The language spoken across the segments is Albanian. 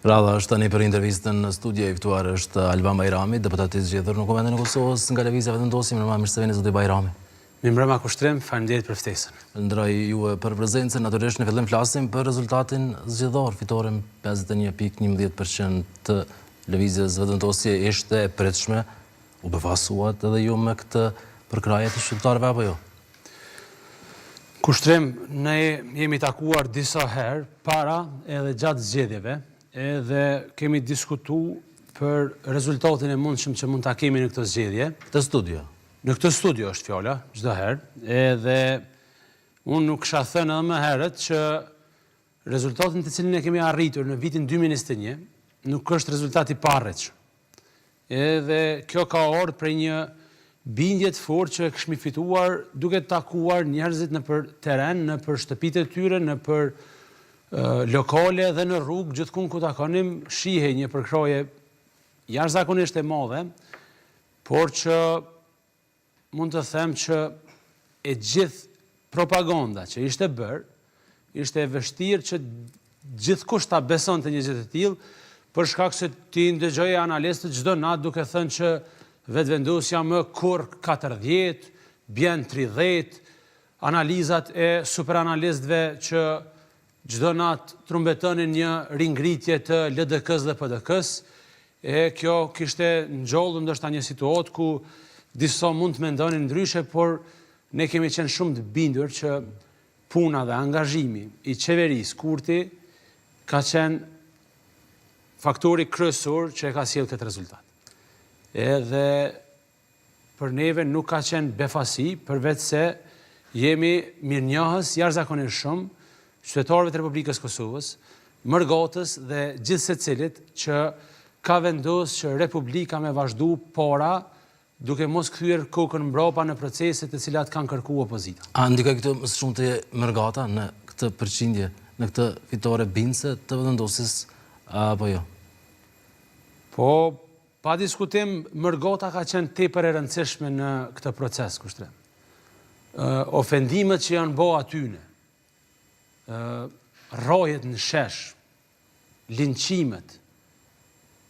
Radha është tani për intervistën në studio, i ftuar është Alban Bajrami, deputati i zgjedhur në Koventin e Kosovës nga Lëvizja Vendosim. Mirëmbrëma, mirë se vini zoti Bajrami. Mirëmbrëma Kushtrim, faleminderit për ftesën. Ndroj juve për prezencën, natyrisht në fillim flasim për rezultatin zgjedhor, fitoren 51.11% të Lëvizjes Vendosje ishte e pritshme, u befasuat edhe ju me këtë përkraje të shqiptarëve apo jo? Kushtrim, ne jemi takuar disa herë para edhe gjatë zgjedhjeve, edhe kemi diskutu për rezultatin e mundshëm që mund ta kemi në këtë zgjedhje. Këtë studio? Në këtë studio është fjala, çdo herë, edhe unë nuk kisha thënë edhe më herët që rezultatin të cilin e kemi arritur në vitin 2021 nuk është rezultati i parritshëm. Edhe kjo ka ardhur prej një bindje të fortë që kishmi fituar duke takuar njerëzit nëpër terren, nëpër shtëpitë e tyre, nëpër lokale dhe në rrugë, gjithkund ku takonim, shihej një përkraje jashtëzakonisht e madhe, por që mund të them që e gjithë propaganda që ishte bërë, ishte e vështirë që gjithkush ta besonte një gjë të tillë, për shkak se ti ndëgjoje analistë çdo natë duke thënë që Vetvendosja më kur 40, bjen 30, analizat e superanalistëve që çdo natë trumbetonin një ringritje të LDK-s dhe PDK-s, e kjo kishte nxollur ndoshta një situatë ku disa mund të mendonin ndryshe, por ne kemi qenë shumë të bindur që puna dhe angazhimi i qeverisë Kurti ka qenë faktori kryesor që e ka sjellë këtë rezultat. Edhe për neve nuk ka qenë befasi, përveç se jemi mirënjohës jashtëzakonisht shumë qytetarëve të Republikës Kosovës, mërgatës dhe gjithë secilit që ka vendosur që Republika me vazhdu para, duke mos kthyer kokën mbrapa në proceset të cilat kanë kërkuar opozita. A ndikoi këtë më shumë të mërgata në këtë përqindje, në këtë fitore bindëse të vendosjes apo jo? Po, pa diskutim, mërgata ka qenë tepër e rëndësishme në këtë proces, Kushtrim. Ofendimet që janë bërë atyne, rrojet në shesh, linqimet,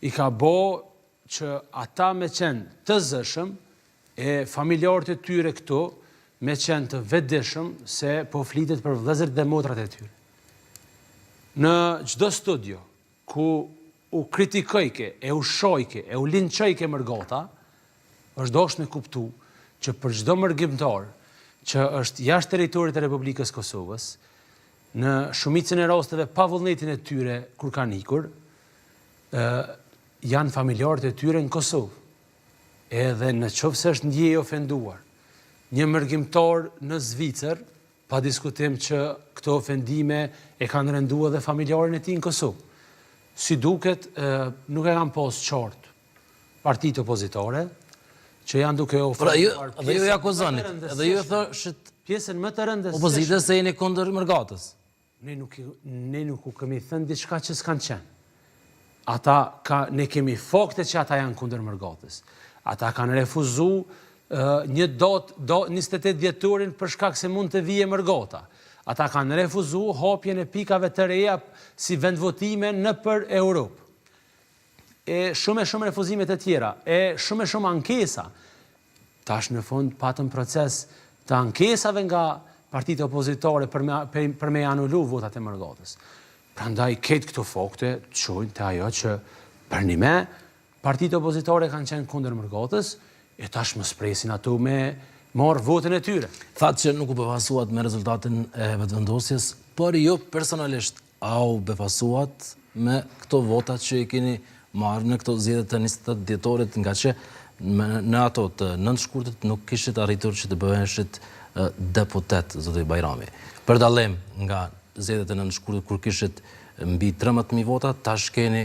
i ka bërë që ata me qenë të zëshëm e familjarët e tyre këto me qenë të vetëdijshëm se po flitet për vëllezërit dhe motrat e tyre. Në çdo studio ku u kritikojke, e u shojke, e u linçojke mërgata, është dashur me kuptu që për çdo mërgimtar që është jashtë territorit të Republikës Kosovës, në shumicën e rasteve pa vullnetin e tyre kur kanë ikur, janë familjarët e tyre në Kosovë. Edhe në qoftë se është ndjej ofenduar një mërgimtar në Zvicër, pa diskutim që këto ofendime e kanë rënduar edhe familjarin e tij në Kosovë. Si duket, nuk e kanë pas qartë partitë opozitare, që janë duke ofruar edhe ju akuzonit, edhe ju e thoshit pjesën më të rëndësishme opozitës se jeni kundër mërgatës. Ne nuk u kemi thënë diçka që s'kanë qenë. Ne kemi fakte që ata janë kundër mërgatës. Ata kanë refuzu një datë 28 dhjetorin për shkak se mund të vije mërgata. Ata kanë refuzu hapjen e pikave të reja si vendvotime nëpër Europë. E shumë refuzimet e tjera, e shumë ankesa. Tash në fund patëm proces të ankesave nga partitë opozitare për me anulu votat e mërgatës. Prandaj ketë këto fakte çojnë te ajo që për një me partitë opozitare kanë qenë kundër mërgatës, e tash më presin ato me marrë votën e tyre. Thatë që nuk u befasuat me rezultatin e vetvendosjes, por jo personalisht, a u befasuat me këto votat që i keni marrë në këto zgjedhje të 28 dhjetorit, nga që në ato të 9 shkurtit nuk kishit arritur që të bëheshit deputet, zoti Bajrami. Për dallim nga zgjedhjet e 9 shkurtit kur kishit mbi 13.000 vota, tash keni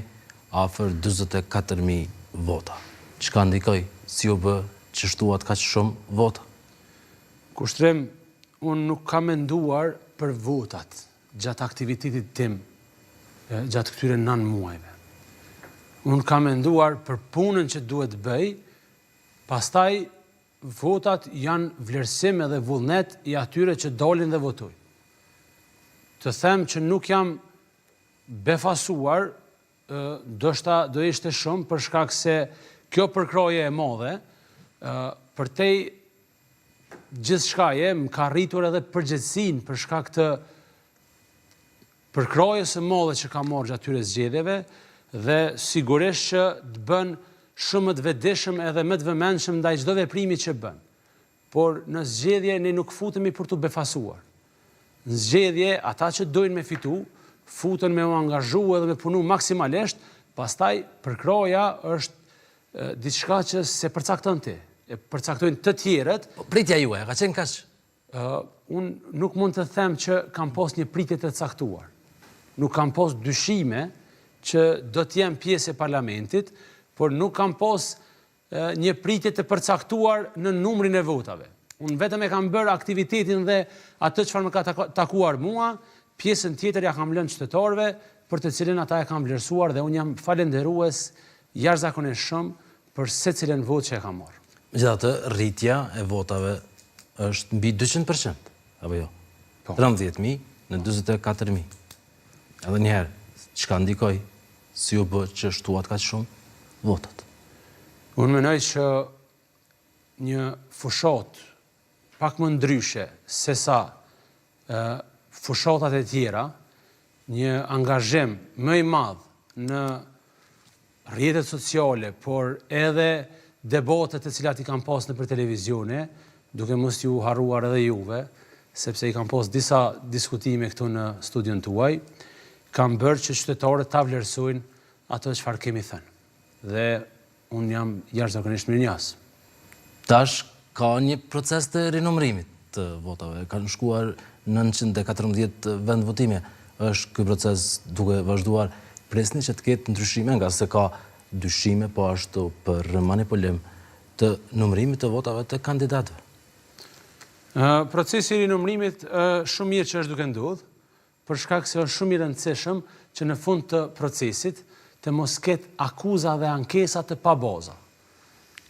afër 44.000 vota. Çka ndikoi si u bë që shtuat kaq shumë vota? Kushtrim, unë nuk kam menduar për votat gjatë aktivitetit tim, gjatë këtyre 9 muajve. Unë kam menduar për punën që duhet bëj, pastaj votat janë vlerësim edhe vullnet i atyre që dalin dhe votojnë. Të them që nuk jam befasuar do ishte shumë për shkak se kjo përkroje e madhe, për te gjithë shkaje më ka rritur edhe përgjegjësinë për shkak të përkrojes së madhe që ka marrë gjatë atyre zgjedhjeve dhe sigurisht që të bën shumë të vetëdijshëm edhe më të vëmendshëm ndaj çdo veprimi që bën. Por në zgjedhje ne nuk futemi për të befasuar. Në zgjedhje ata që dojnë me fitu, futen me u angazhu edhe me punu maksimalisht, pastaj përkroja është diçka që se përcakton ti, e përcaktojnë të tjerët. Pritja juaj, ka qenë kaq? Unë nuk mund të them që kam pas një pritje të caktuar. Nuk kam pas dyshime që do të jem pjesë e parlamentit, por nuk kam pas një pritje të përcaktuar në numrin e votave. Unë vetëm e kam bërë aktivitetin dhe atë çfarë më ka takuar mua, pjesën tjetër ja kam lënë qytetarëve, për të cilën ata e kam vlerësuar dhe unë jam falendërues jashtëzakonisht shumë për secilën votë që e kam marrë. Megjithatë, rritja e votave është mbi 200%, apo jo? 13.000 në 44.000. Edhe njëherë, çka ndikoi si u bë që shtuat kaq shumë votat? Unë mendoj që një fushat pak më ndryshe se sa fushatat e tjera, një angazhim më i madh në rrjetet sociale, por edhe debatet të cilat i kam pas nëpër televizione, duke mos ju harruar edhe juve, sepse i kam pas disa diskutime këtu në studion tuaj, kam bërë që qytetarët ta vlerësojnë ato çfarë kemi thënë. Dhe unë jam jashtëzakonisht mirënjohës. Tash ka një proces të rinumërimit të votave. Kanë shkuar 914 vend votime. Është ky proces duke vazhduar. Presni që të ketë ndryshime, nga se ka dyshime po ashtu për manipulim të numërimit të votave të kandidatëve. Procesi i rinumërimit shumë mirë që është duke ndodhur, për shkak se është shumë i rëndësishëm që në fund të procesit të mos ketë akuza dhe ankesa të pabaza.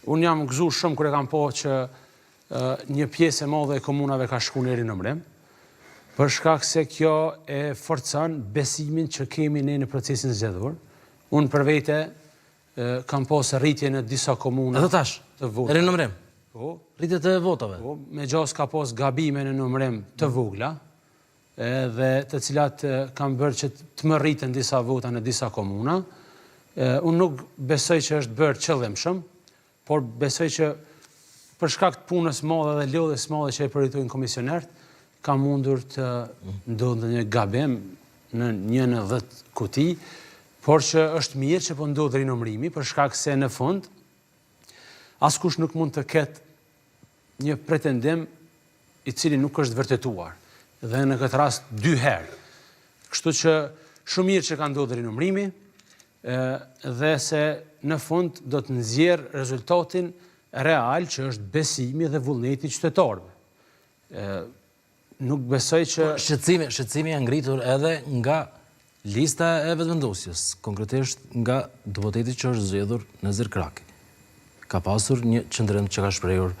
Unë jam gëzuar shumë kur e kam pa që një pjesë e madhe e komunave ka shkuar në rinumërim, për shkak se kjo e forcon besimin që kemi ne në procesin zgjedhor. Unë për vete kam pas rritje në disa komuna. Edhe tash, të votave. Rinumërim. Po, rritje të votave. Po, me gjas ka pas gabime në numërim të vogla, dhe të cilat kanë bërë që të më rriten disa vota në disa komuna. Unë nuk besoj që është bërë qëllimshëm, por besoj që për shkak të punës madhe dhe lodhjes madhe që e përritojnë komisionerët, ka mundur të ndodhë një gabim në 1 në 10 kuti, por që është mirë që po ndodhë rinumërimi, për shkak se në fund, askush nuk mund të ketë një pretendim i cili nuk është vërtetuar, dhe në këtë rast 2 herë. Kështu që shumë mirë që ka ndodhur rinumërimi, dhe se në fund do të nxjerrë rezultatin real që është besimi dhe vullneti i qytetarëve. Nuk besoj që shqetësimi janë ngritur edhe nga lista e vetëvendosjes, konkretisht nga deputeti që është zgjedhur Nazir Kraki. Ka pasur një qëndrim që ka shprehur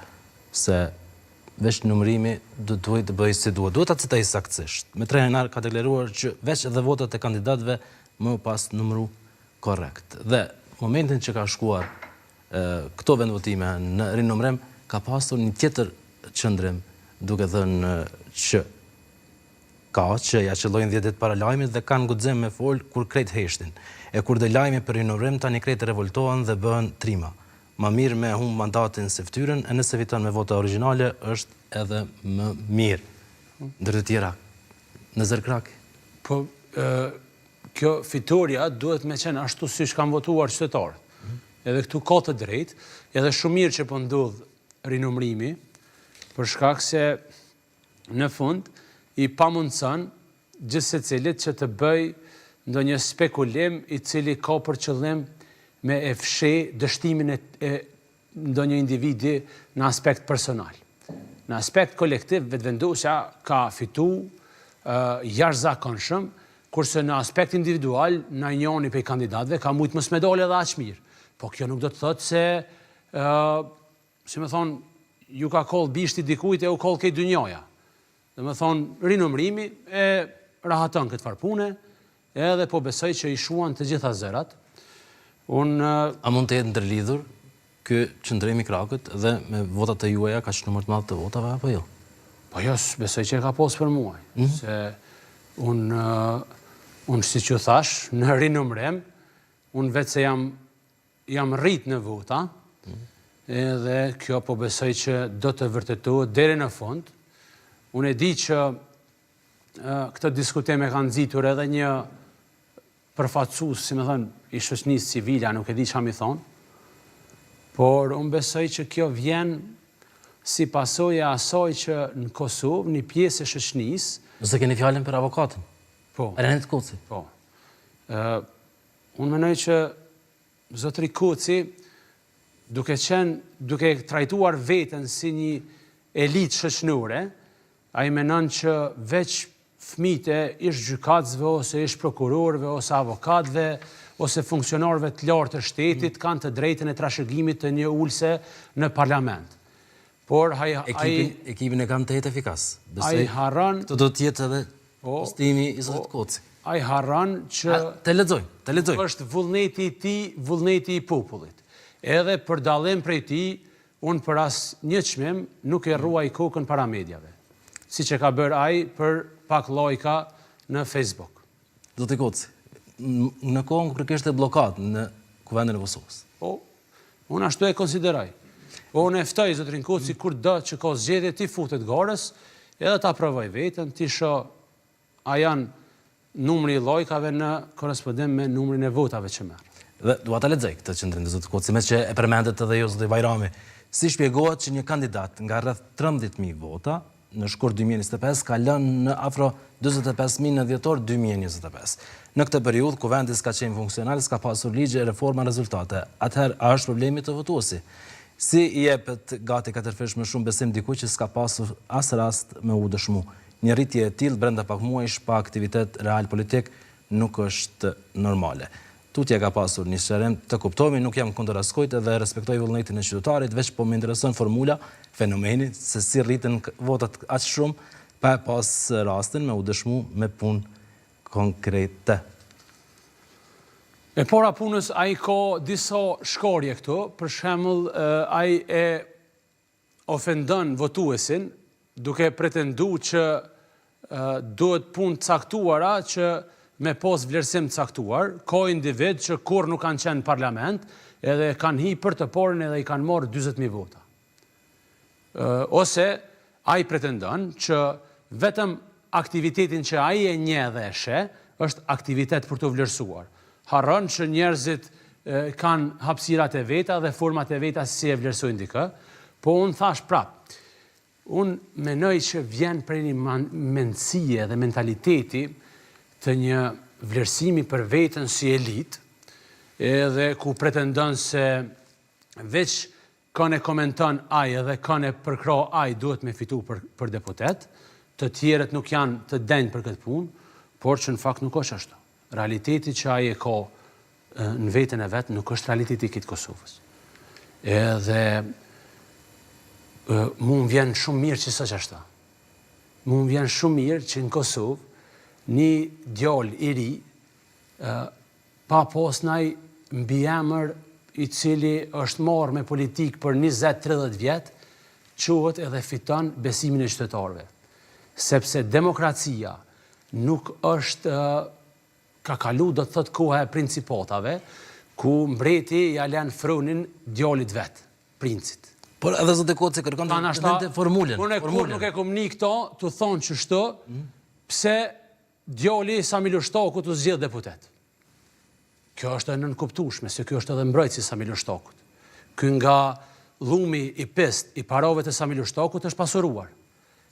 se veç numërimi duhet të bëjë si duhet. Duhet ta citoj saktësisht. Me 3 janar ka deklaruar që veç edhe votat e kandidatëve më pas numëru korrekt. Dhe momentin që ka shkuar këto vendvotime në rinumërim, ka pasur një tjetër qëndrim, duke thënë që që ja qëllojnë 10 ditë para lajmit dhe kanë guxim me fol kur krejt heshtin. E kur dhe lajmi për rinumërim, tani krejt revoltohen dhe bëhen trima. Ma mirë me humb mandatin se fytyrën, e nëse fiton me vota origjinale, është edhe më mirë. Ndër të tjera, Nazir Kraki. Po, kjo fitoria duhet me qenë ashtu siç kanë votuar qytetarët. Edhe këtu ka të drejtë, edhe shumë mirë që po ndodh rinumërimi, për shkak se në fund i pamundson gjithsecilit që të bëj ndonjë spekulim i cili ka për qëllim me e fshi dështimin e ndonjë individi në aspekt personal. Në aspekt kolektiv, vetëvendosja ka fitu jashtëzakonshëm, kurse në aspekt individual, në njëri prej kandidatëve ka mujt mos me dole edhe aq mirë. Po kjo nuk do të thotë se, si me thonë, ju ka koll bishti dikujt e u koll kej dynjoja. Dhe me thonë, rinumërimi e rahaton këtë farpune, edhe po besoj që i shuan të gjitha zërat. A mund të jetë ndërlidhur ky qëndrimi i Krahakut dhe me votat e juaja ka numër të madh të votave apo jo? Po jo, besoj që e ka posë për muaj. Se unë si që thash, në rinumrem, unë vetë se jam rrit në vota, edhe kjo po besoj që do të vërtetohet deri në fund. Unë e di që këtë diskutime kanë nxitur edhe një përfaqësues, si më thënë, i shoqënisë civile, nuk e di çfarë më thonë, por unë besoj që kjo vjen si pasojë e asaj që në Kosovë një pjesë e shoqënisë. Nëse keni fjalën për avokatin? Po. Renat Koci? Po. Unë mendoj që zotëri Koci, duke trajtuar veten si një elitë shoqënore, ai mendon që veç fëmijët e ish gjykatësve ose ish prokurorëve ose avokatëve ose funksionarëve të lartë të shtetit kanë të drejtën e trashëgimit të një ulse në parlament. Por ekipin e kam të jetë efikas. Ai harron këtë do të jetë edhe postimi i zotit Koci. Ai harron që të lexoj. Është vullneti i tij, vullneti i popullit. Edhe për dallim prej tij, unë për asnjë çmim nuk e rruaj kokën para mediave. Siç e ka bërë ai për pak lajka në Facebook. Zoti Koci, në kohën kur kishte bllokadë në Kuvendin e Kosovës. Po, unë ashtu e konsideroj. Po unë e ftoj zotrin Koci kur do që ka zgjedhje ti futet garës, edhe ta provoj veten, ti shoh a janë numri i llojkave në korrespondim me numrin e votave që merr. Dhe dua ta lexoj këtë qendrim të zotit Koci, me që e përmendet edhe ju zoti Bajrami. Si shpjegohet që një kandidat nga rreth 13.000 vota në shkurt 2025 ka lënë në afro 45.000 në dhjetor 2025. Në këtë periudhë kuvendi s'ka qenë funksional, s'ka pasur ligje, reforma, rezultate. Atëherë a është problemi të votuesi? Si i jepet gati katërfish me shumë besim dikujt që s'ka pasur as rast me u dëshmu? Një rritje e tillë brenda pak muajsh pa aktivitet real politik nuk është normale. Tutje ka pasur një shërim të kuptomi, nuk jam kundër askujt dhe respektoj vullnetin e qytetarit, veç po më intereson formula, fenomeni, se si rriten votat aq shumë pa pas rastin me u dëshmu me punë konkrete. E para punës, ai ka disa shkarje këtu, për shembull, ai e ofendon votuesin duke pretenduar që duhet punë caktuara që me pas vlerësim caktuar, ka individ që kur nuk kanë qenë në parlament, edhe kanë hi për të parën edhe i kanë marrë 40.000 vota. Ose ai pretendon që vetëm aktivitetin që ai e njeh dhe e sheh është aktivitet për të vlerësuar. Harron që njerëzit kanë hapësirat e veta dhe format e veta si e vlerësojnë dikë, po unë thash prap, unë menoj që vjen prej një mendësie dhe mentaliteti të një vlerësimi për veten si elit, edhe ku pretendon se veç kanë e komenton ai edhe kanë e përkra ai duhet me fitu për deputet, të tjerët nuk janë të denjë për këtë punë, por që në fakt nuk është ashtu. Realiteti që ai e ka në veten e vet nuk është realiteti i këtë Kosovës. Edhe mu më vjen shumë mirë që s'është ashtu. Mu më vjen shumë mirë që në Kosovë një djalë i ri pa pas naj mbiemër i cili është marrë me politikë për 20-30 vjet, quhet edhe fiton besimin e qytetarëve. Sepse demokracia nuk është ka kalu do të thot koha e principatave, ku mbreti ja lën fronin djalit vet, princit. Por edhe zotë Koci kërkon të formulën. Unë kur nuk e kom ni këto, të thonë që shto, pse djali Samil Shtakut u zgjedh deputet. Kjo është e nënkuptueshme, se kjo është edhe mbrojtësi Samil Shtakut. Ky nga llumi i pest i parave të Samil Shtakut është pasuruar.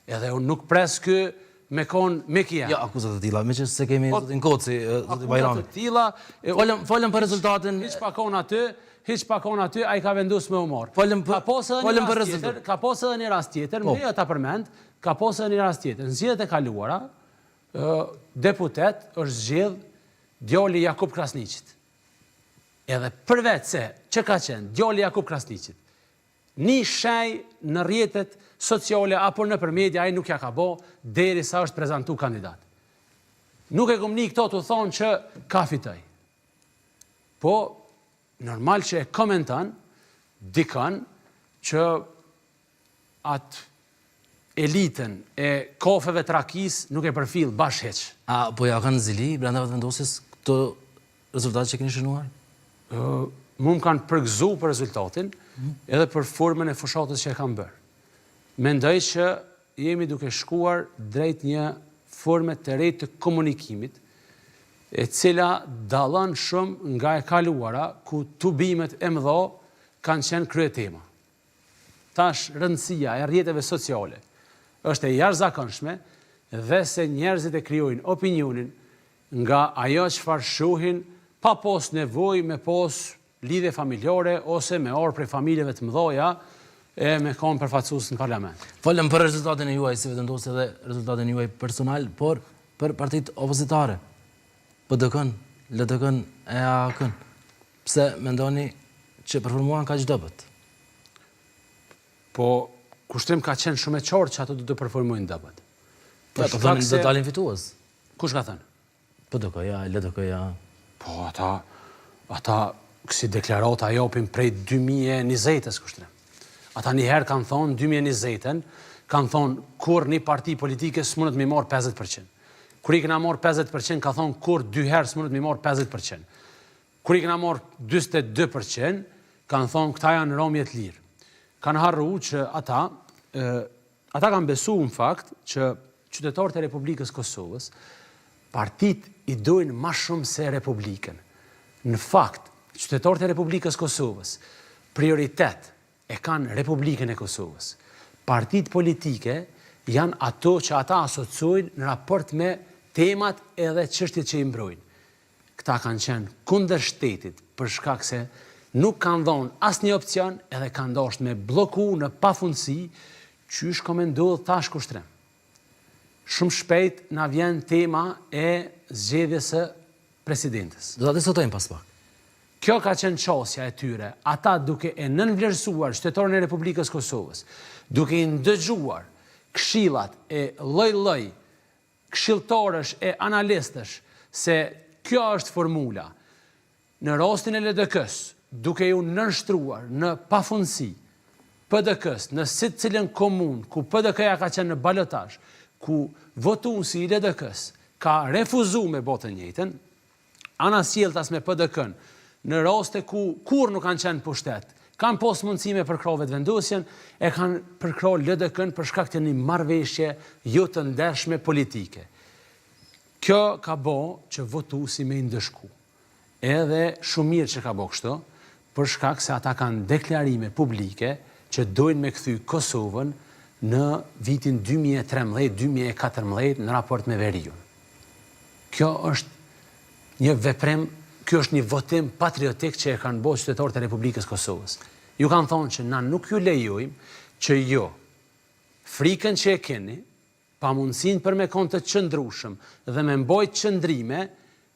Edhe unë nuk pres ky me konë me kja. Ja, akuzat të tilla, me që se kemi zotin Koci, zotin Bajrami. Akuzat të tilla... Folëm për rezultatin... Hiq pa konë aty, a i ka vendus me umar. Folëm për rezultatin. Ka pos edhe një rast tjetër, me ta përmend, ka pos edhe një rast tjetër. Në zgjedhjet e kaluara, deputet është zgjedh djali Jakub Krasniqit. Edhe përveç se që ka qenë djali Jakub Krasniqit, një shej në rrjetet sociale apo në për media ai nuk ja ka bo derisa është prezantu kandidat. Nuk e kom një këto të thonë që ka fitoj. Po, normal që e komentan, dikan që atë elitën e kofeve të rakis nuk e përfil bashkëheq. A, po ja kanë zili, brenda vetëvendosjes, këto rezultate që keni shënuar? Mu më kanë përgëzu për rezultatin, edhe për formën e fushatës që e kam bërë. Mendoj që jemi duke shkuar drejt një forme të re të komunikimit, e cila dallon shumë nga e kaluara, ku tubimet e mëdha kanë qenë kryetema. Tash rëndësia e rrjeteve sociale është e jashtëzakonshme dhe se njerëzit e krijojnë opinionin nga ajo çfarë shohin, pa pos nevojë me pos lidhje familjare ose me orë prej familjeve të mëdha e me kanë përfaqësues në parlament. Folëm për rezultatin e juaj si vetëvendosje dhe rezultatin e juaj personal, por për partitë opozitare, PDK-n, LDK-n, EAK-n. Pse mendoni që performuan kaq dobët? Po, kushtrim ka qenë shumë e qartë që ato do të performojnë dobët. Po, të thonë do dalin fitues. Kush ka thënë? PDK-ja, LDK-ja. Po, ata kësi deklarata japin prej 2020-s kushtrim. Ata njëherë kanë thonë 2020-ën, kanë thonë kur një parti politike s'mundet me marë 50%. Kur i kena marë 50%, ka thonë kur dy herë s'mundet me marë 50%. Kur i kena marë 42%, kanë thonë këta janë romjet lirë. Kanë harru që ata kanë besu në fakt që qytetarët e Republikës Kosovës, partit i dojnë ma shumë se Republikën. Në fakt, qytetarët e Republikës Kosovës, prioritet e kanë Republikën e Kosovës. Partit politike janë ato që ata asociojnë në raport me temat edhe çështjet që i mbrojnë. Këta kanë qenë kundër shtetit për shkak se nuk kanë dhënë asnjë opcion edhe kanë dashur me blloku në pafundësi qysh komendodh tash kushtrim. Shumë shpejt na vjen tema e zgjedhjes së presidentes. Do ta diskutojmë pas pak. Kjo ka qenë qasja e tyre, ata duke e nënvlerësuar qytetarën e Republikës Kosovës, duke i ndëgjuar këshillat e lloj-lloj këshilltarësh e analistësh se kjo është formula. Në rastin e LDK-s, duke ju nënshtruar në pafundësi PDK-s, në secilën komunë ku PDK-ja ka qenë në balotazh, ku votuesi i LDK-s ka refuzuar me botën e njëjtën, anasjelltas me PDK-n, në raste ku kur nuk kanë qenë pushtet, kanë pas mundësi me përkrah vetëvendosjen, e kanë përkrah LDK-n për shkak të një marrëveshje jo të ndershme politike. Kjo ka bë që votuesi me ndëshku. Edhe shumë mirë që ka bë kështu, për shkak se ata kanë deklarime publike që dojnë me kthy Kosovën në vitin 2013-2014 në raport me veriun. Kjo është një veprim, kjo është një votim patriotik që e kanë bërë qytetarët e Republikës Kosovës. Ju kanë thonë që na nuk ju lejojmë që jo, frikën që e keni, pa mundësin për me konë të qëndrushëm dhe me mbojt qëndrime,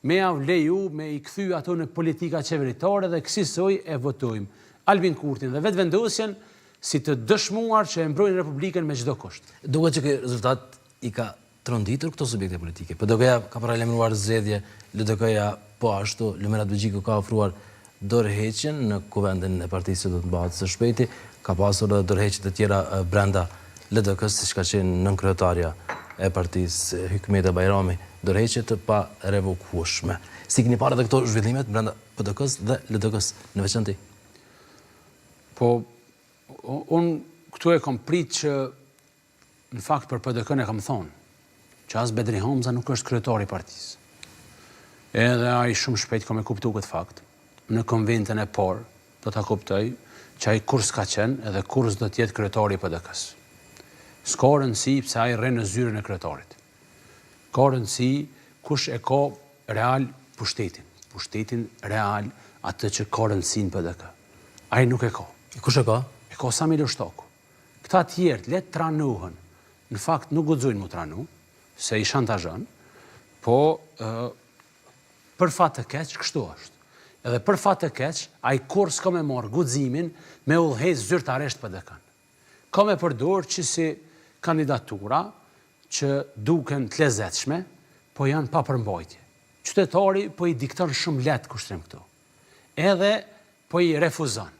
me leju, me i kthy ato në politika qeveritare dhe kësaj e votojmë Albin Kurtin dhe vetëvendosjen si të dëshmuar që e mbrojnë Republikën me çdo kusht. Duket që ky rezultat i ka tronditur këto subjekte politike. PDK-ja ka paralajmëruar zgjedhje, LDK-ja po ashtu, Lumera Dvigjiku ka ofruar dorëheqjen në kuvendin e partisë që do të mbahet së shpejti, ka pasur edhe dorëheqje të tjera brenda LDK-s, siç ka qenë nënkryetaria e partisë Hykmeta Bajrami, dorëheqje të pa revokueshme. Si keni parë edhe këto zhvillimet brenda PDK-s dhe LDK-s në veçantë? Po, unë këtu e kom prit që në fakt për PDK-n e kam thonë që as Bedri Hamza nuk është kryetari i partisë. Edhe ai shumë shpejt kam e kuptu këtë fakt. Në konventën e parë do ta kuptoj që ai kur s'ka qenë edhe kur s'do të jetë kryetari i PDK-s. S'ka rëndësi pse ai rre në zyrën e kryetarit. Ka rëndësi kush e ka real pushtetin real atë që ka rëndësi në PDK. Ai nuk e ka. Kush e ka? E ka Sami Lështaku. Këta tjerë le të tranohen. Në fakt nuk guxojnë mu tranu, se i shantazhon, po për fat të keq kështu është. Edhe për fat të keq, ai kur s'ka me marr guximin me udhëhec zyrtarisht PDK-n. Ka me përdor që si kandidatura që duken të lezetshme, po janë pa përmbajtje. Qytetari po i dikton shumë lehtë kushtrim këto. Edhe po i refuzon.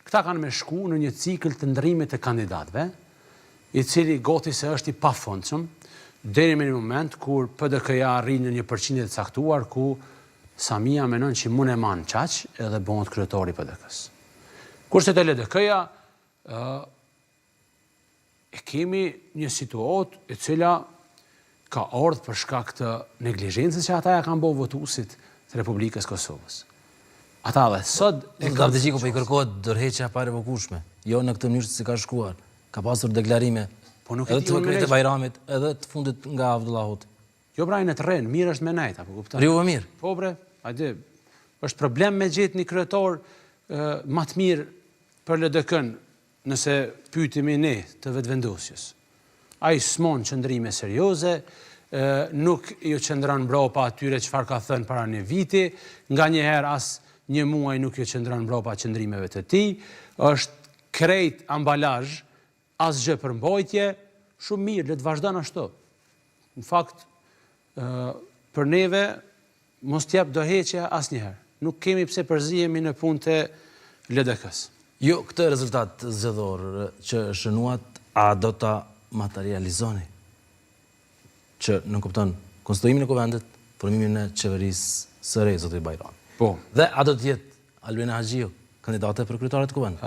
Këta kanë me shku në një cikël të ndërimit të kandidatëve, i cili goti se është i pafundshëm, deri në një moment kur PDK-ja arrin në një përqindje të caktuar ku Samia menon që mund e man qaq edhe bëhet kryetari i PDK-s. Kurse te LDK-ja e kemi një situatë e cila ka ardhur për shkak të neglizhencës që ata ja kanë bërë votuesit të Republikës Kosovës. Ata dhe sot Gabdegjiko po i kërkohet dorëheqja pa revokueshme, jo në këtë mënyrë si ka shkuar. Ka pasur deklarime edhe të Kryetë Bajramit, edhe të fundit nga Abdullah Hoti. Jo pra në terren, mirë është me nejt, apo kupton? Riu mirë. Po bre, hajde. Është problem me gjetë një kryetar më të mirë për LDK-n nëse pyetemi ne të vetëvendosjes. Ai s'mon qëndrime serioze, nuk ju qëndron mbrapa atyre çfarë ka thënë para një viti, nganjëherë as një muaj nuk ju qëndron mbrapa qëndrimeve të tij, është krejt ambalazh, asgjë për mbajtje, shumë mirë, le të vazhdon ashtu. Në fakt, për neve mos t'jap dorëheqja asnjëherë. Nuk kemi pse përzihemi në punë të LDK-s. Jo, këtë rezultat zgjedhor që shënuat, a do ta materializoni? Që në kupton konstituimin e kuvendit, formimin e qeverisë së re, zoti Bajrami. Po. Dhe a do të jetë Albina Haxhiu kandidate për kryetaret të kuvendit?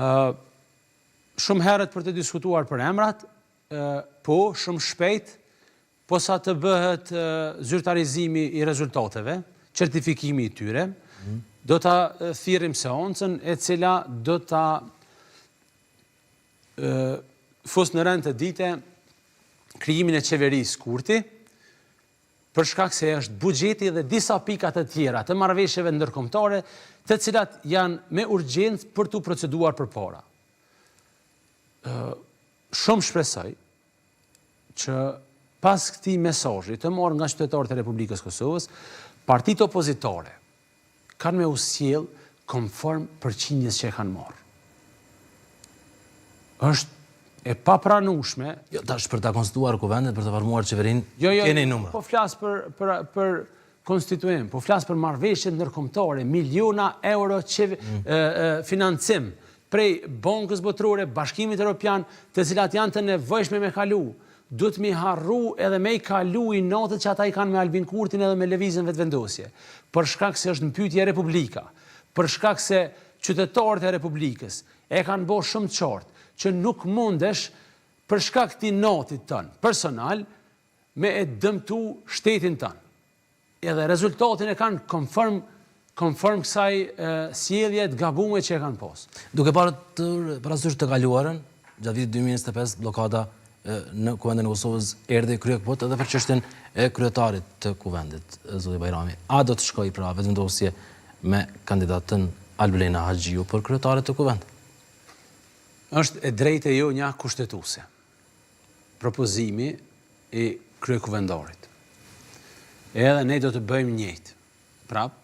Shumë herët për të diskutuar për emrat, po shumë shpejt, posa të bëhet zyrtarizimi i rezultateve, certifikimi i tyre, do ta thirrim seancën e cila do ta fus në rend të dite krijimin e qeverisë Kurti, për shkak se është buxheti dhe disa pika të tjera të marrëveshjeve ndërkombëtare, të cilat janë me urgjencë për të proceduar përpara. Shumë shpresoj që pas këtij mesazhi të marrë nga qytetarët e Republikës Kosovës, partitë opozitare kanë me u sjell konform përqindjes që e kanë marrë. Është e papranueshme. Jo, tash për ta konstituar kuvendin, për të formuar qeverinë, keni numra. Po flas për konstituim, po flas për marrëveshje ndërkombëtare, miliona euro financim prej Bankës Botërore, Bashkimit Evropian, të cilat janë të nevojshme me kalu. Duhet mi harru edhe me i kalu i natët që ata i kanë me Albin Kurtin edhe me lëvizjen vetëvendosje. Për shkak se është në pyetje Republika, për shkak se qytetarët e Republikës e kanë bërë shumë qartë që nuk mundesh për shkak të natit tënë personal me e dëmtu shtetin tënë. Edhe rezultatin e kanë konform kësaj sjellje të gabuar që e kanë pas. Duke parasysh të kaluarën, gjatë vitit 2025 blokada në kuvendin e Kosovës erdhi kryekpot edhe për çështjen e kryetarit të kuvendit, zoti Bajrami. A do të shkojë pra vetëvendosje me kandidatën Albina Haxhiu për kryetarin të kuvendit? Është e drejtë e jo një kushtetuese. Propozimi i kryekuvendarit. Edhe ne do të bëjmë njëjtë. Prap,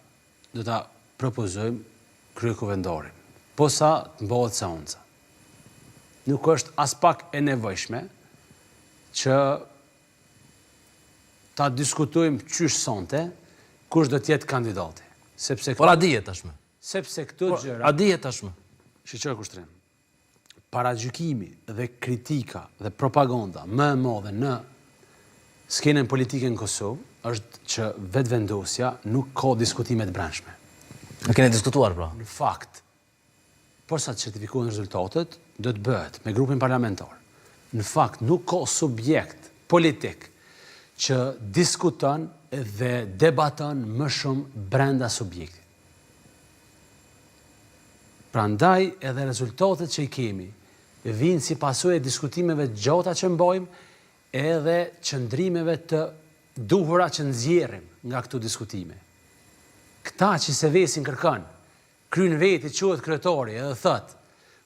do ta propozojmë kryekuvendarin. Posa të bëhet seanca. Nuk është as pak e nevojshme që ta diskutojmë qysh sonte kush do të jetë kandidati. Por a dihet tashmë? Sepse këto gjëra. A dihet tashmë? Shiqoj kushtrim. Paragjykimi dhe kritika dhe propaganda më e madhe në skenën politike në Kosovë është që vetëvendosja nuk ka diskutime të brendshme. A keni diskutuar pra? Në fakt, përsa të certifikohen rezultatet, do të bëhet me grupin parlamentar. Në fakt, nuk ka subjekt politik që diskuton dhe debaton më shumë brenda subjektit. Prandaj edhe rezultatet që i kemi vinë si pasojë e diskutimeve gjata që mbajmë edhe qëndrimeve të duhura që nxjerrim nga këto diskutime. Këta që se vesin kërkan, kryen veti quhet kryetari edhe thot,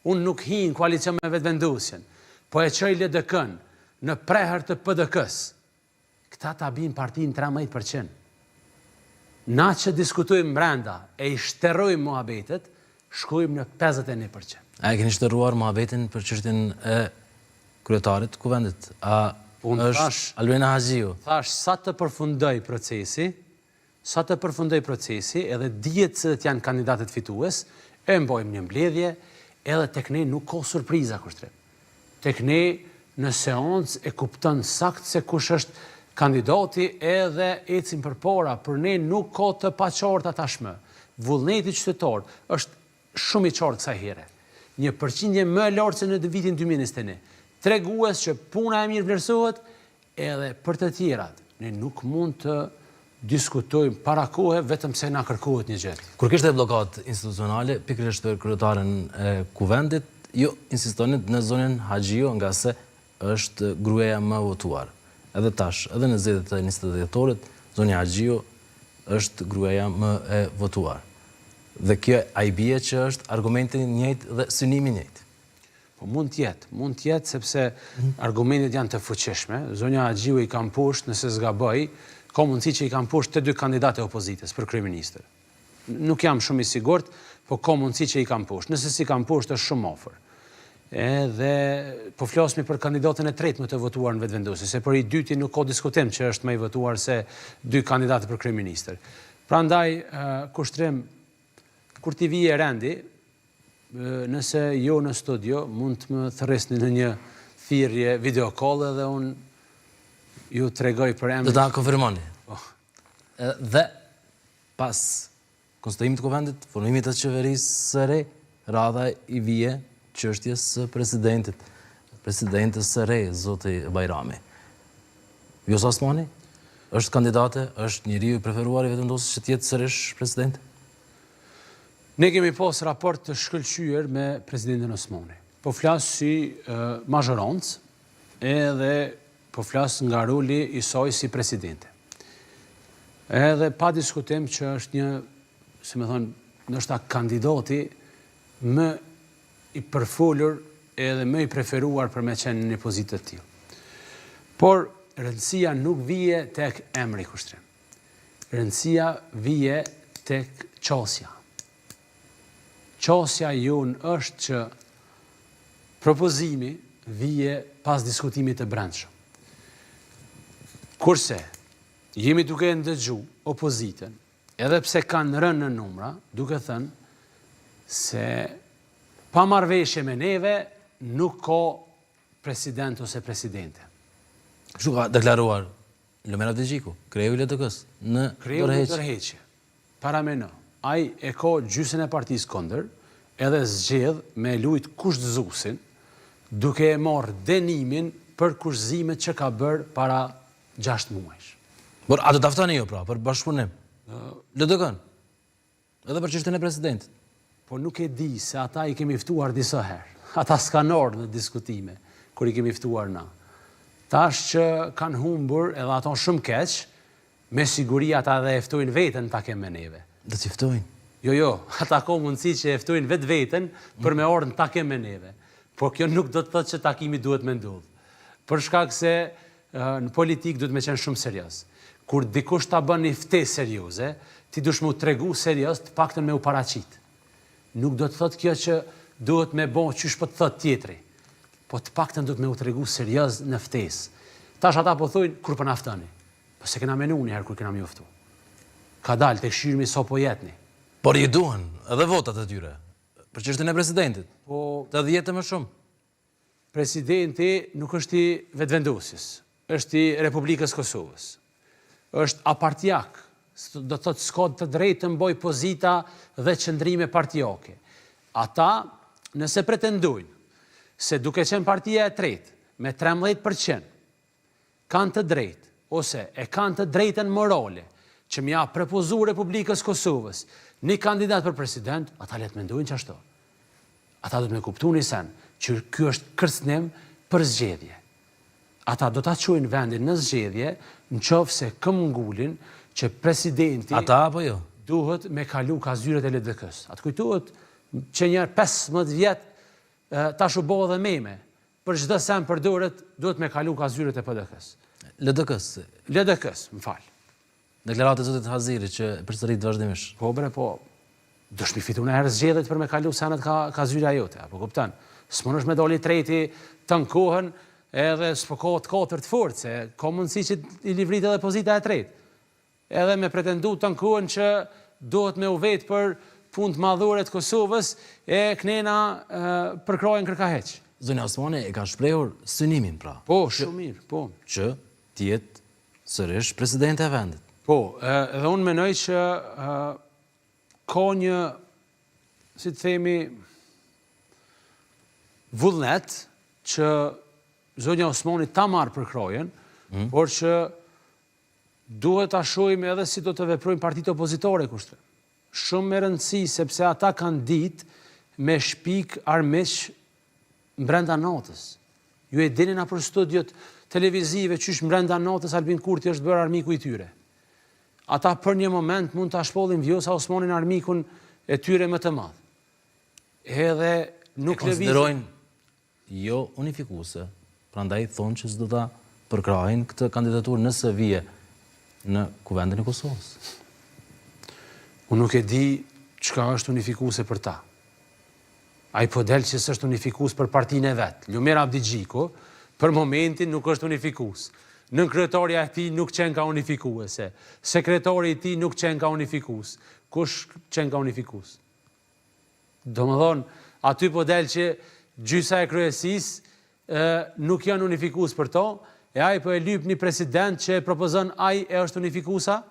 unë nuk hi në koalicion me vetëvendosjen, po e çoj LDK-n në prehër të PDK-s. Këta ta bin partinë 13%. Na që diskutojmë brenda e i shterojmë muhabetet, shkojmë në 51%. A e keni shterruar muhabetin për çështjen e kryetarit të kuvendit? A është Albena Haxhiu. Thash, sa të përfundoj procesi, edhe dihet se të janë kandidatët fitues, e mbojmë një mbledhje, edhe tek ne nuk ka surpriza kushtrim. Tek ne në seancë e kupton sakt se kush është kandidati edhe ecim përpara, për ne nuk ka të paqarta tashmë. Vullneti qytetar është shumë i qartë kësaj here. Një përqindje më e lartë se në vitin 2021. Tregues që puna e mirë vlerësohet, edhe për të tjerat, ne nuk mund të diskutojmë para kohe vetëm se na kërkohet një gjë. Kur kishte bllokat institucionale, pikërisht për kryetaren e kuvendit, ju insistonit në zonën Haxhiu nga se është gruaja më votuar. Edhe tash, edhe në zgjedhjet e 20 dhjetorit, zoni Haxhiu është gruaja më e votuar. Dhe kjo ai bie që është argumenti i njëjtë dhe synimi i njëjtë. Po mund të jetë sepse argumentet janë të fuqishme. Zonja Haxhiu i kam poshtë, nëse zgaboj, ka mundësi që i kam poshtë të dy kandidatë e opozitës për kryeministër. Nuk jam shumë i sigurt, po ka mundësi që i kam poshtë. Nëse si kam poshtë është shumë afër. Edhe po flasmi për kandidatën e tretë më të votuar në vetëvendosje, se për i dyti nuk ka diskutim që është më i votuar se dy kandidatë për kryeministër. Prandaj kushtrim kur t'i vije rendi, nëse jo në studio, mund të më thërresni në një thirrje video call dhe unë ju tregoj për emrin. Do ta konfirmoni. Dhe pas konstituimit të kuvendit, formimit të qeverisë së re, radha i vije çështjes së presidentës së re, zoti Bajrami. Vjosa Osmani është kandidate, është njeriu i preferuar i vetëvendosjes që të jetë sërish president? Ne kemi pas raport të shkëlqyer me presidentin Osmani. Po flas si mazhoroncë, edhe po flas nga roli i saj si presidente. Edhe pa diskutim që është një, si më thonë, ndoshta kandidati më i përfolur edhe më i preferuar për me qenë në një pozitë të tillë. Por rëndësia nuk vije tek emri kushtrim. Rëndësia vije tek qasja. Qasja jonë është që propozimi vije pas diskutimit të brendshëm. Kurse jemi duke ndëgju opozitën, edhe pse kanë rënë në numra, duke thënë se pa marrëveshje me neve nuk ka president ose presidente. Kështu ka deklaruar Lomera Degjiku, kreu i LDK-s, në tërheqje. Paramendo, ai e ka gjysën e partisë kundër, edhe zgjedh me lujt kushtëzuesin, duke e marrë dënimin për kushtizimet që ka bërë para 6 muajsh. Por a do ta ftoni jo pra për bashkëpunim? LDK-n. Edhe për çështjen e presidentit. Po nuk e di se ata i kemi ftuar disa herë. Ata s'kan ardhur në diskutime kur i kemi ftuar na. Tash që kanë humbur edhe ato shumë keq, me siguri ata dhe e ftojnë veten ta kemë me neve. Do t'i ftojnë. Jo, ata ka mundësi që e ftojnë vetë veten për me ardhur ta kemë me neve. Por kjo nuk do të thotë që takimi duhet me ndodh. Për shkak se në politik duhet me qenë shumë serioz. Kur dikush ta bën një ftesë serioze, ti dush me u tregu serioz, të paktën me u paraqit. Nuk do të thotë kjo që duhet me bë çysh po të thotë tjetri. Po të paktën duhet me u tregu serioz në ftesë. Tash ata po thojnë kur po na ftoni. Po se kena menuar një herë kur kena mjoftu. Ka dalë tek shirmi sa po jetni. Por i duan edhe votat e tyre për çështjen e presidentit. Po të 10 më shumë. Presidenti nuk është i vetëvendosjes, është i Republikës Kosovës. Është apartijak, do të thotë s'ka të drejtë të mboj pozita dhe qëndrime partijake. Ata, nëse pretendojnë se duke qenë partia e tretë me 13%, kanë të drejtë, ose e kanë të drejtën morale, që mja propozu Republikës Kosovës një kandidat për president, ata le të mendojnë që ashtu. Ata do të me kuptu një sen, që kjo është kërcënim për zgjedhje. Ata do ta çojnë vendin në zgjedhje, nëse këmbgulin që presidenti ata apo jo duhet me kalu kazyret e LDK-s. Atë kujtohet që një 15 vjet tash u bë edhe meme. Për çdo sen përdoret duhet me kalu kazyret e PDK-s. LDK-s, më fal. Deklaratë e zotit Haziri që përsërit vazhdimisht. Po bre, po. Dush mi fitu në herë zgjedhjet për me kalu senet ka zyra jote, apo kupton? S'mund është me doli treti të në kohën edhe s'po kohët 4 fort, se ka mundësi që i livrit edhe pozita e tretë. Edhe me pretendu të nkuën që duhet me u vetë për punë të madhure të Kosovës, e knena përkrojnë kërkaheq. Zonja Osmani e ka shprehur synimin pra. Po, shumë mirë, po. Që tjetë sërish presidente e vendit. Po, edhe unë menoj që ka një, si të themi, vullnet që zonja Osmani ta marrë përkrojen, por që duhet ta shohim edhe si do të veprojnë partitë opozitore kushte. Shumë me rëndësi, sepse ata kanë ditë me shpik armiq brenda natës. Ju e dini na për studiot televizive qysh brenda natës Albin Kurti është bërë armiku i tyre. Ata për një moment mund të shpollin Vjosa Osmanin armikun e tyre më të madh. Edhe nuk konsiderojnë jo unifikuese, prandaj thonë që s'do ta përkrajnë këtë kandidaturë nëse vije në kuvendin e Kosovës. Unë nuk e di çka është unifikuese për ta. Ai po del që s'është unifikues për partinë e vet. Lumera Abdigjiku për momentin nuk është unifikues. Nën kryetarja e tij nuk qenë ka unifikuese. Sekretari i tij nuk qenë ka unifikues. Kush qenë ka unifikues? Domethënë, aty po del që gjysa e kryesisë nuk janë unifikues për to, e ai po e lyp një president që e propozon ai e është unifikuesa?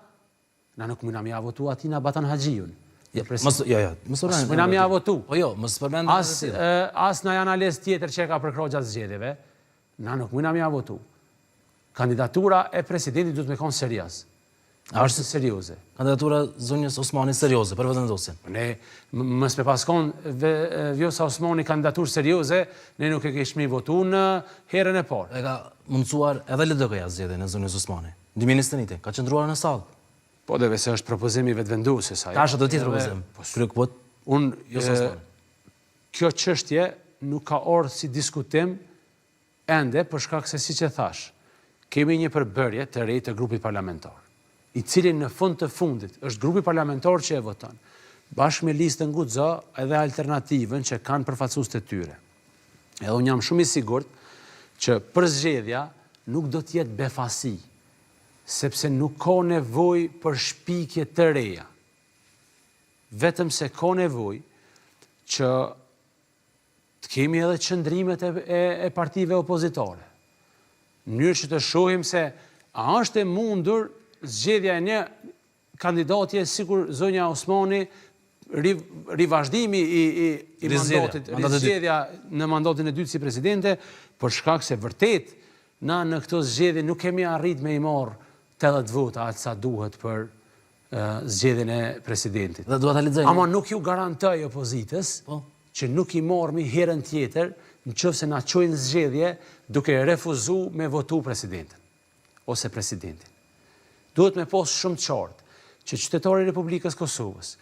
Na nuk mëna mja votu Atina Batan Haxhiun. Mëna mja votu. Po jo, mos përmend as na janë ales tjetër që ka përkrojë gjatë zgjedhjeve. Na nuk mëna mja votu. Kandidatura e presidentit duhet me konë serioz. Është serioze. Kandidatura zonjës Osmani serioze për vetëvendosjen. Ne mos me paskon Vjosa Osmani kandidaturë serioze, ne nuk e kishmi votu në herën e parë. E ka mundsuar edhe LDK-ja zgjedhjen e zonjës Osmani. Ndihministri Stenite ka qëndruar në sallë. Po deve se është propozimi vetëvendosjes ai. Tash do të tjetë propozim. Kryekupot. Kjo çështje nuk ka orë si diskutim ende për shkak se siç e thash, kemi një përbërje të re të grupit parlamentar, i cili në fund të fundit është grupi parlamentar që e voton, bashkë me listën guxo edhe alternativën që kanë përfaqësues të tyre. Edhe unë jam shumë i sigurt që përzgjedhja nuk do të jetë befasi, sepse nuk ka nevojë për shpikje të reja. Vetëm se ka nevojë që të kemi edhe qëndrimet e partive opozitore. Në mënyrë që të shohim se a është e mundur zgjedhja e një kandidatje sikur zonja Osmani, rivazhdimi i mandatit, zgjedhja në mandatin e dytë si presidente, për shkak se vërtet na në këto zgjedhje nuk kemi arrit me i marrë 80 vota atë sa duhet për zgjedhjen e presidentit. Ama nuk ju garantoj opozitës që nuk i mormi herën tjetër nëse na çojnë zgjedhje duke refuzu me votu presidentin ose presidentin. Duhet me posë shumë qartë që qytetarët e Republikës Kosovës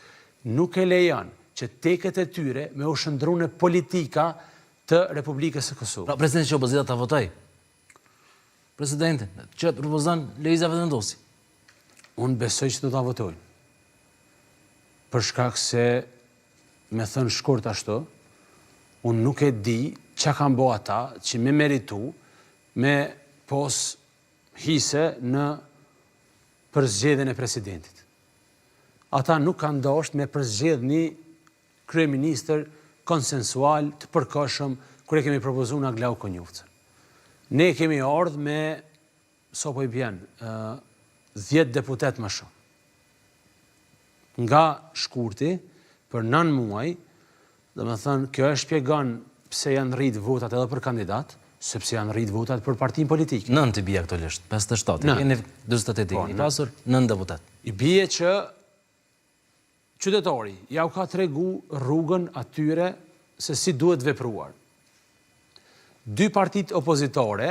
nuk e lejon që teket e tyre me u shndru në politika të Republikës së Kosovës. Pra presidenti që opozita ta votoj. Presidentin që propozon Lëvizja Vetëvendosje. Unë besoj që do ta votojnë. Për shkak se me thënë shkurt ashtu, unë nuk e di që kanë bo ata që me meritu me pos hise në përzgjedhjen e presidentit. Ata nuk kanë dashur me përzgjedh një kryeministër konsensual të përkohshëm kur e kemi propozuar na Glau Konjufcën. Ne kemi ardhur me sa po i bjen 10 deputet më shumë. Nga shkurti për 9 muaj, domethënë kjo e shpjegon pse janë rrit votat edhe për kandidat, sepse janë rrit votat për partinë politike. 9 i bie aktualisht, 57. Keni 48 i pasur 9 deputet. I bie që qytetari ja u ka tregu rrugën atyre se si duhet vepruar. 2 partitë opozitore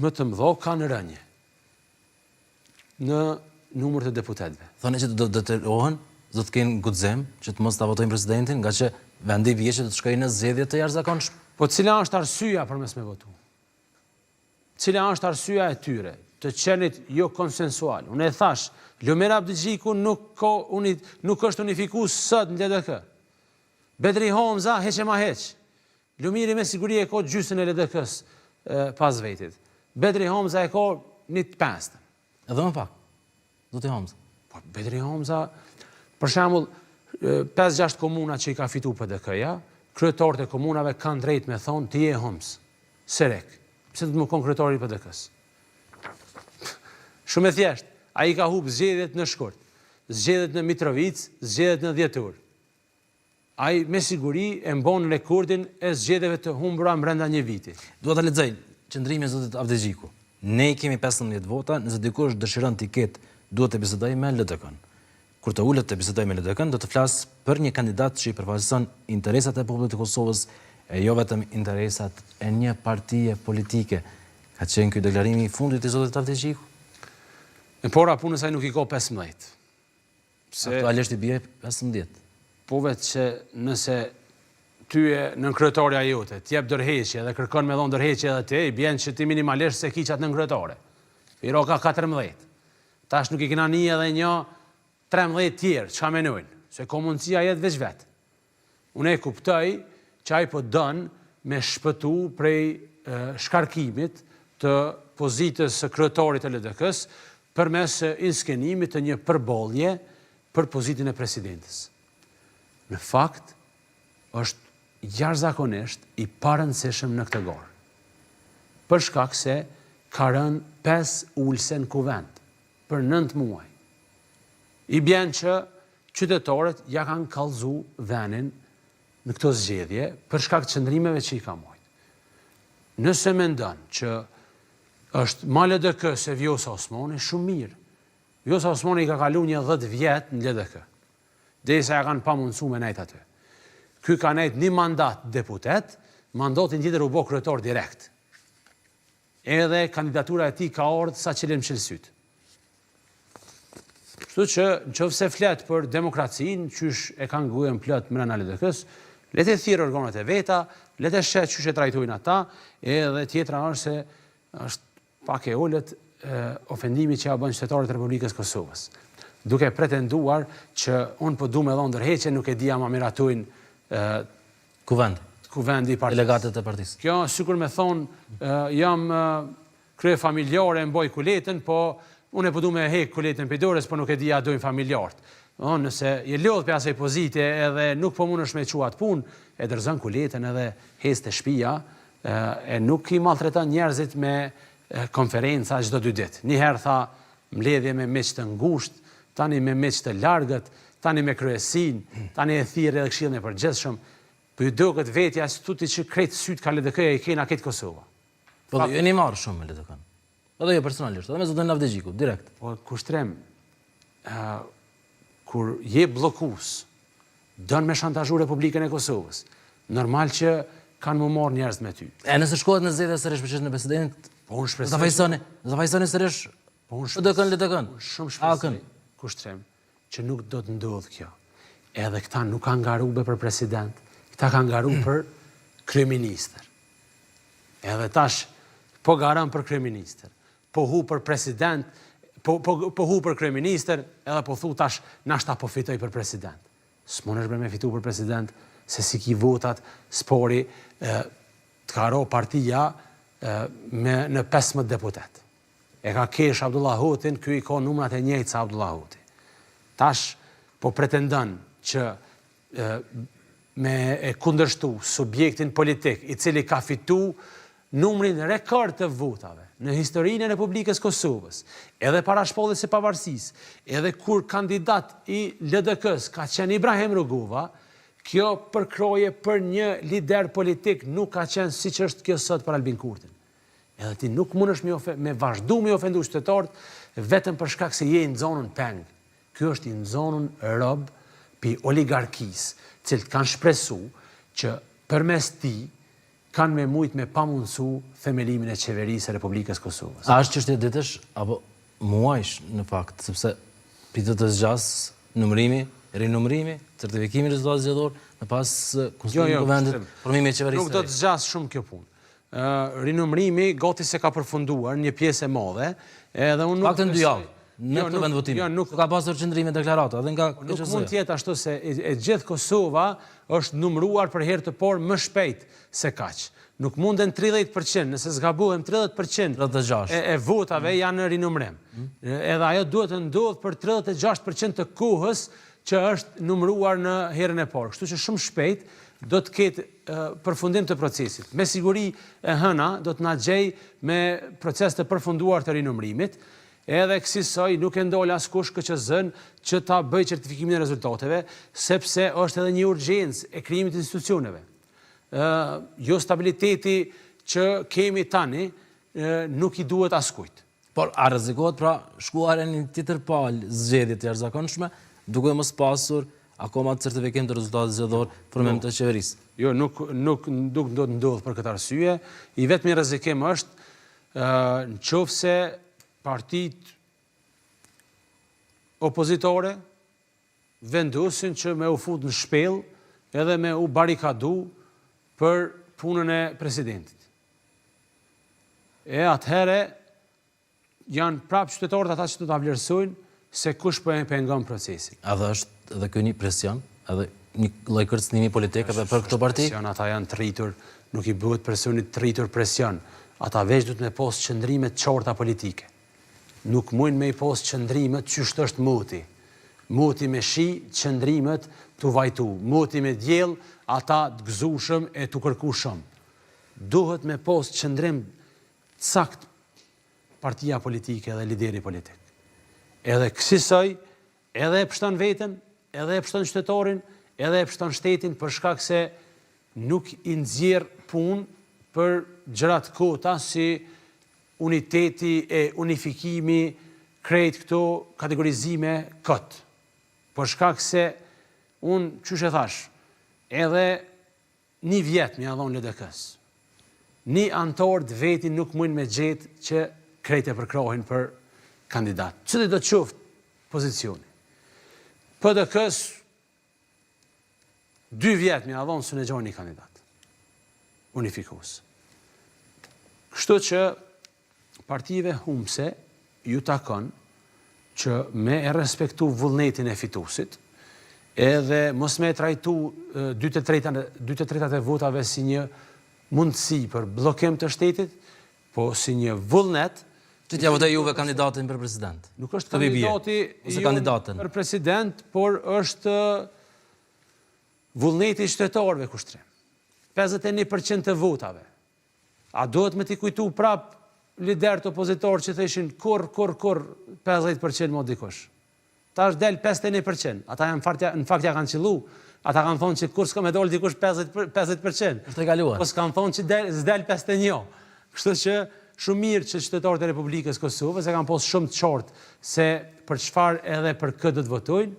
më të mëdha kanë rënje në numër të deputetëve. Thonë që do të detyrohen, do të kenë guxim që të mos ta votojnë presidentin, nga që vendi vjen që të shkojnë në zgjedhje të jashtëzakonshme. Po cila është arsyeja për mes me votu? Cila është arsyeja e tyre të qenit jo konsensual? Unë e thash, Lumera Abdigjiku nuk është unifikues sot në LDK. Bedri Homza heq e ma heq. Lumiri me siguri e ka gjysën e LDK-s pas vetit. Bedri Hamza e ka 1/5. Edhe më pak. Zoti Hamza. Po, Bedri Hamza, për shembull, 5-6 komuna që i ka fitu PDK-ja, kryetarët e komunave kanë drejt me thonë ti je Homs, Serek. Pse të më konë kryetari i PDK-s? Shumë e thjesht. Ai ka humbë zgjedhjet në Shkurt, zgjedhjet në Mitrovic, zgjedhjet në Dhjetor. Ai me siguri e mbon rekordin e zgjedhjeve të humbura brenda një viti. Dua ta lexoj qëndrimi i zotit Avdexhiku. Ne kemi 15 vota, nëse dikush dëshiron të ketë, duhet të bisedojë me LDK-n. Kur të ulet të bisedojë me LDK-n, do të flas për një kandidat që i përfaqëson interesat e popullit të Kosovës, e jo vetëm interesat e një partie politike. Ka qenë ky deklarimi i fundit i zotit Avdexhiku? E pora punës ai nuk i ka 15. Aktualisht i bie 15. Po vetë që nëse ty e nën kryetarja jote, t'jep dërheqje dhe kërkon me dhonë dërheqje edhe te, i bjen që ti minimalisht se kiqat nën kryetare. Piro ka 14. Tash nuk i kena një edhe një 13 tjerë, çka menojnë, se komunësia jetë veç vetë. Unë e kuptoj që ai po dën me shpëtu prej shkarkimit të pozitës së kryetarit të LDK-s përmes inskenimit të një përbollje për pozitën e presidentës. Në fakt, është jashtëzakonisht i parëndësishëm në këtë garë. Për shkak se ka rënë 5 ulse në kuvend për 9 muaj. I bjen që qytetarët ja kanë kallëzu venin në këto zgjedhje për shkak të qëndrimeve që i ka mojt. Nëse mendon që është ma LDK se Vjosa Osmani, shumë mirë. Vjosa Osmani i ka kalu një 10 vjetë në LDK. Derisa ja kanë pa mundësu me nejtë aty. Ky ka nejtë një mandat deputet, mandatin tjetër u bo kryetar direkt. Edhe kandidatura e tij ka ardhur sa qelim qelsyt. Kështu që nëse flet për demokracinë, qysh e kanë gujën plot mbrana LDK-s, le të thirrë organet e veta, le të shet qysh e trajtojnë ata, edhe tjetra është se është pak e ulët ofendimi që ja bën qytetarët e Republikës Kosovës. Duke pretenduar që unë po du me dhonë ndërheqje, nuk e dija ma miratojnë kuvendi i partisë. Delegatët e partisë. Kjo, sikur me thonë, jam krye familjare, mboj kuletën, po unë e po du me hek kuletën për dorës, po nuk e dija dojnë familjartë. Nëse je lodh për asaj pozite edhe nuk po mundesh me quat punë, e dërzon kuletën edhe hes të shtëpia, e nuk i maltreton njerëzit me konferenca çdo 2 ditë. Njëherë tha mbledhje me miq të ngushtë, tani me miq të largët, tani me kryesinë, tani e thirrë edhe këshillin e përgjithshëm. Po ju duket vetja se tuti që krejt syt ka LDK-ja i kena këtë Kosova. Po ju jeni marrë shumë me LDK-n. Edhe jo personalisht, edhe me zotin Avdexhiku, direkt. Po kushtrem, kur je bllokues, don me shantazhu Republikën e Kosovës, normal që kanë më marrë njerëz me ty. E nëse shkohet në zgjedhje sërish për çështën e presidentit, po unë shpresoj. Do ta vajsoni sërish. Po unë shpresoj LDK-n. Shumë shpresoj. Kushtrem që nuk do të ndodhë kjo. Edhe këta nuk kanë garuar për president, këta kanë garuar për kryeministër. Edhe tash po garan për kryeministër, po hu për president, po hu për kryeministër, edhe po thu tash nashta po fitoj për president. S'mundesh me fitu për president se si ki votat spori të karo partia në 15 deputet. E ka kesh Abdullah Hotin, ky i ka numrat e njëjtë sa Abdullah Hoti. Tash po pretendon që me e kundërshtu subjektin politik i cili ka fitu numrin rekord të votave në historinë e Republikës Kosovës, edhe para shpalljes së pavarësisë, edhe kur kandidat i LDK-s ka qenë Ibrahim Rugova, kjo përkroje për një lider politik nuk ka qenë siç është kjo sot për Albin Kurtin. Edhe ti nuk mundesh me vazhdu me ofendu qytetarët vetëm për shkak se je në zonën peng. Ky është i në zonën rob pi oligarkisë, cilët kanë shpresu që përmes ti kanë me mujt me pamundësu themelimin e qeverisë e Republikës Kosovës. A është çështje ditësh apo muajsh në fakt, sepse pritet të zgjas numërimi, rinumërimi, certifikimi i rezultateve zgjedhore në pas konstituimit të kuvendit, formimi i qeverisë. Nuk do të zgjas shumë kjo punë. Rinumërimi gati se ka përfunduar një pjesë e madhe, edhe unë nuk faktën 2 javë. në këtë vend votimi. Ka pasur qëndrime deklarata edhe nga Nuk mund të jetë ashtu se e gjithë Kosova është numëruar për herë të parë më shpejt se kaq. Nuk munden 30%, nëse zgabuhem 30% e votave janë në rinumrim. Edhe ajo duhet të ndodhë për 36% të kohës që është numëruar në herën e parë. Kështu që shumë shpejt do të ketë përfundim të procesit. Me siguri e hëna do të na gjej me proces të përfunduar të rinumrimit, edhe kësaj nuk e ndol askush KQZ-n që ta bëj certifikimin e rezultateve, sepse është edhe një urgjencë e krijimit të institucioneve. Jo stabiliteti që kemi tani nuk i duhet askujt. Por a rrezikohet pra shkuarja në një tjetër palë zgjedhje të jashtëzakonshme, duke mos pasur akoma certifikim të rezultateve zgjedhor formim të qeverisë? Jo, nuk do të ndodhë për këtë arsye. I vetmi rrezikim është nëse partitë opozitore vendosin që me u fut në shpellë edhe me u barikadu për punën e presidentit. E atëhere janë prapë qytetarët ata që do ta vlerësojnë se kush po e pengon procesin. A dhe është edhe ky një presion, edhe një lloj kërcënimi politik edhe për këtë parti? Ata janë të rritur, nuk i bëhet personit të rritur presion. Ata veç duhet me pas qëndrime të qarta politike. Nuk mujnë me i pas qëndrimet qysht është moti. Moti me shi, qëndrimet të vajtu. Moti me djel, ata të gëzushëm e të kërkushëm. Duhet me pas qëndrim sakt partia politike dhe lideri politik. Edhe kësaj, edhe e pështon veten, edhe e pështon qytetarin, edhe e pështon shtetin për shkak se nuk i nxjerr punë për gjërat kota si uniteti e unifikimi krejt këto kategorizime këtë. Për shkak se unë, qysh e thash, edhe një vjet më ia dhon LDK-s. Një antar të vetin nuk mund me gjetë që krejt e përkrohin për kandidat. Çdo do të qoftë pozicioni. PDK-s 2 vjet më ia dhon së në gjoni një kandidat. Unifikues. Kështu që partive humse ju takon që me e respektu vullnetin e fitusit, edhe mos me e trajtu 2/3 e votave si një mundësi për blokim të shtetit, po si një vullnet. Që t'ja votoj juve kandidatin për president? Nuk është kandidati për president, por është vullneti qytetarëve kushtrim. 51% të votave. A duhet me t'i kujtu prap lider të opozitor që theshin kur 50% më dikush. Ta është del 51%. Ata në fakt ja kanë qillu. Ata kanë thonë që kur s'ka me dole dikush 50%. Është e kaluar. Po s'kanë thonë që s'del 51%. Kështu që shumë mirë që qytetarët e Republikës Kosovës e kanë posë shumë të qartë se për çfarë edhe për këtë do të votojnë.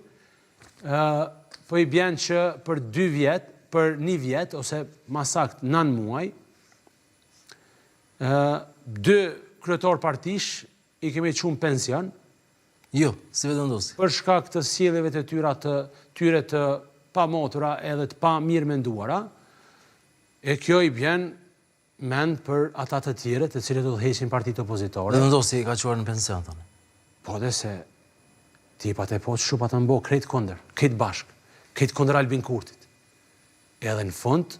Po i bjen që për 2 vjet, për 1 vjet, ose ma saktë 9 muaj, 2 kryetar partish i kemi qunë pension. Jo, si vendosi. Për shkak të sjelljeve të tyre të pamotura edhe të pa mirë menduara, e kjo i bjen mend për ata të tjere të cilët do të heqin partitë opozitore. Vendosi i ka quar në pension tani. Po dhe se ti pa të po që shupa të mbo krejt kondër, krejt bashk, krejt kondër Albin Kurtit. Edhe në fund,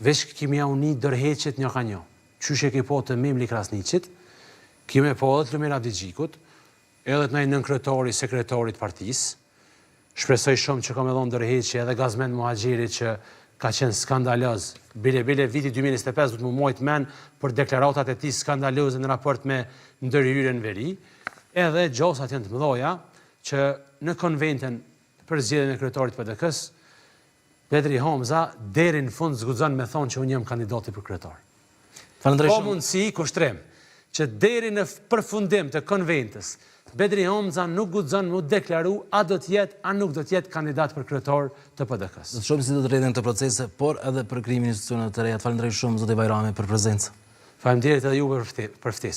veç kemi ja uni dërheqet një ka një. Qyshe ke po të Memli Krasniqit, kime po edhe të Lumir Abdigjikut, edhe të nëjë nënkryetari, sekretarit partis, shpresoj shumë që kam edhon dërheqje edhe Gazmend Muhaxhiri që ka qenë skandaloz. Bile viti 2025 du të më mojt men për deklaratat e ti skandaloze në raport me ndërhyrjen veri, edhe gjosat janë të mëdhoja që në konventin për zgjedhjen e kryetarit PDK-s, Bedri Hamza deri në fund zguxon me thonë që unë jam kandidati për kryetar. Po mundësi kushtrim që deri në përfundim të konventës Bedri Hamza nuk guxon mu deklaru a do të jetë a nuk do të jetë kandidat për kryetar të PDK-s. Do të shohim si do të rriten këto procese, por edhe për krijimin e institucioneve të reja. Falenderoj shumë zoti Bajrami për prezencë. Faleminderit edhe juve për ftesën.